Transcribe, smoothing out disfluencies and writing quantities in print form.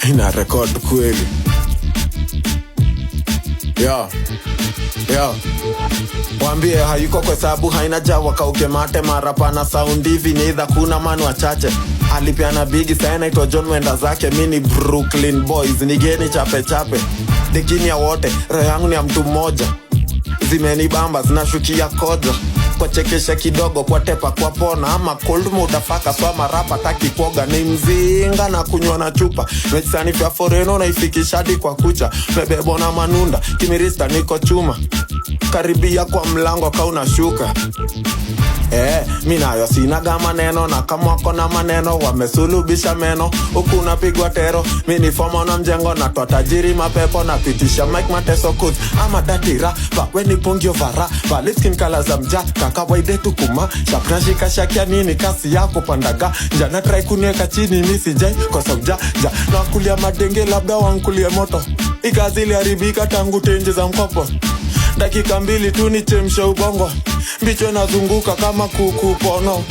ina record kweli. Wambie hayuko kwa sababu haina jawa kauke mate marapa na sound hivi neither kuna manu wachache. Alipiana bigi sana ito John wenda zake mini Brooklyn Boys nigeni chape chape. Dekini ya wote roho yangu ni ya mtu mmoja. Zimeni bamba zinashukia koja. Kwa chekesha kidogo kwa tepa kwa pona ama cold motherfucker swama rapa taki kuoga ni mzinga na kunywa na chupa. Mechisani fya foreno na ifikisha hadi kwa kucha. Mebebo na manunda kimirista niko chuma. Karibia kwa mlango kauna shuka. Minayo sinaga maneno na kama wako na maneno wamesulubisha meno. Huku napigwa tero mini fomo na mjengo na toa tajiri mapepo na pitisha Mike Mateso kuz ama datira ba weni pungyo vara ba lipskin kala za mja kaka waide tukuma shaprashika shakia nini kasi yako pandaga jana try kunieka chini misi jai kwa sabja na kulia madenge labda wankulie moto ikazili haribika tangu tenje za mkopo. Dakika 2 tu nichemshe ubongo. Mbicho nazunguka kama kuku pono.